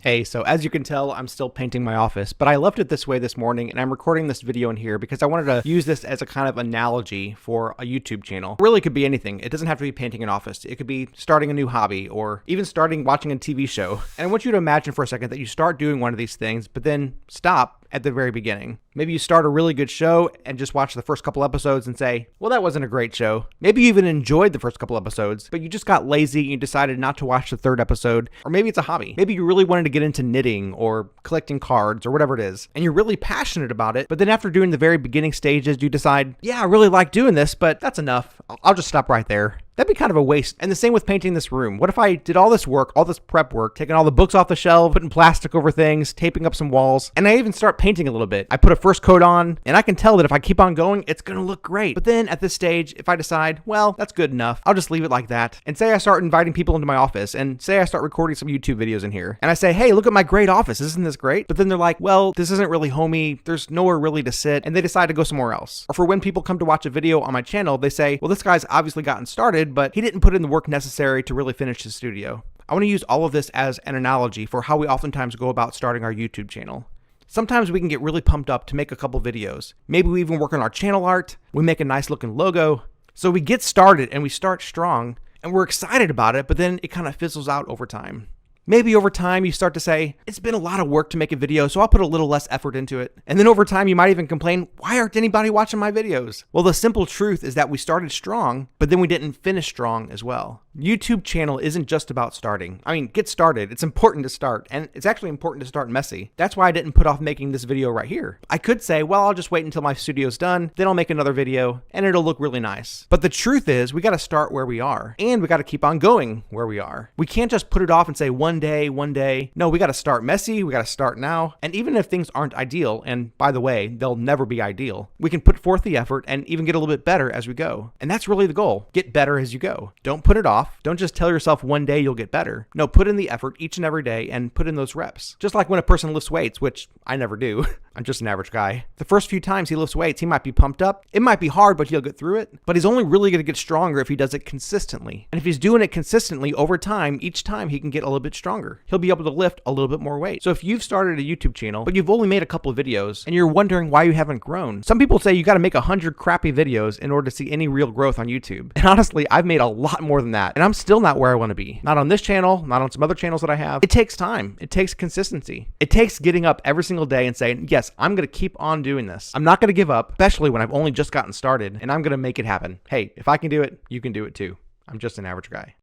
Hey, so as you can tell, I'm still painting my office, but I left it this way this morning and I'm recording this video in here because I wanted to use this as a kind of analogy for a YouTube channel. It really could be anything. It doesn't have to be painting an office. It could be starting a new hobby or even starting watching a TV show. And I want you to imagine for a second that you start doing one of these things, but then stop at the very beginning. Maybe you start a really good show and just watch the first couple episodes and say, well, that wasn't a great show. Maybe you even enjoyed the first couple episodes, but you just got lazy and you decided not to watch the third episode. Or maybe it's a hobby. Maybe you really wanted to get into knitting or collecting cards or whatever it is, and you're really passionate about it, but then after doing the very beginning stages, you decide, yeah, I really like doing this, but that's enough. I'll just stop right there. That'd be kind of a waste. And the same with painting this room. What if I did all this work, all this prep work, taking all the books off the shelf, putting plastic over things, taping up some walls, and I even start painting a little bit. I put a first coat on, and I can tell that if I keep on going, it's gonna look great. But then at this stage, if I decide, well, that's good enough, I'll just leave it like that. And say I start inviting people into my office, and say I start recording some YouTube videos in here, and I say, hey, look at my great office, isn't this great? But then they're like, well, this isn't really homey, there's nowhere really to sit, and they decide to go somewhere else. Or for when people come to watch a video on my channel, they say, well, this guy's obviously gotten started, but he didn't put in the work necessary to really finish his studio. I want to use all of this as an analogy for how we oftentimes go about starting our YouTube channel. Sometimes we can get really pumped up to make a couple videos. Maybe we even work on our channel art, we make a nice looking logo. So we get started and we start strong and we're excited about it, but then it kind of fizzles out over time. Maybe over time you start to say, it's been a lot of work to make a video, so I'll put a little less effort into it. And then over time you might even complain, why aren't anybody watching my videos? Well, the simple truth is that we started strong, but then we didn't finish strong as well. YouTube channel isn't just about starting. I mean, get started. It's important to start, and it's actually important to start messy. That's why I didn't put off making this video right here. I could say, well, I'll just wait until my studio's done, then I'll make another video, and it'll look really nice. But the truth is, we gotta start where we are, and we gotta keep on going where we are. We can't just put it off and say one day. No, we gotta start messy, we gotta start now, and even if things aren't ideal, and by the way, they'll never be ideal, we can put forth the effort and even get a little bit better as we go. And that's really the goal. Get better as you go. Don't put it off. Don't just tell yourself one day you'll get better. No, put in the effort each and every day and put in those reps. Just like when a person lifts weights, which I never do. I'm just an average guy. The first few times he lifts weights, he might be pumped up. It might be hard, but he'll get through it. But he's only really gonna get stronger if he does it consistently. And if he's doing it consistently over time, each time he can get a little bit stronger. He'll be able to lift a little bit more weight. So if you've started a YouTube channel, but you've only made a couple of videos and you're wondering why you haven't grown, some people say you gotta make 100 crappy videos in order to see any real growth on YouTube. And honestly, I've made a lot more than that. And I'm still not where I wanna be. Not on this channel, not on some other channels that I have. It takes time. It takes consistency. It takes getting up every single day and saying, yes, I'm gonna keep on doing this. I'm not gonna give up, especially when I've only just gotten started, and I'm gonna make it happen. Hey, if I can do it, you can do it too. I'm just an average guy.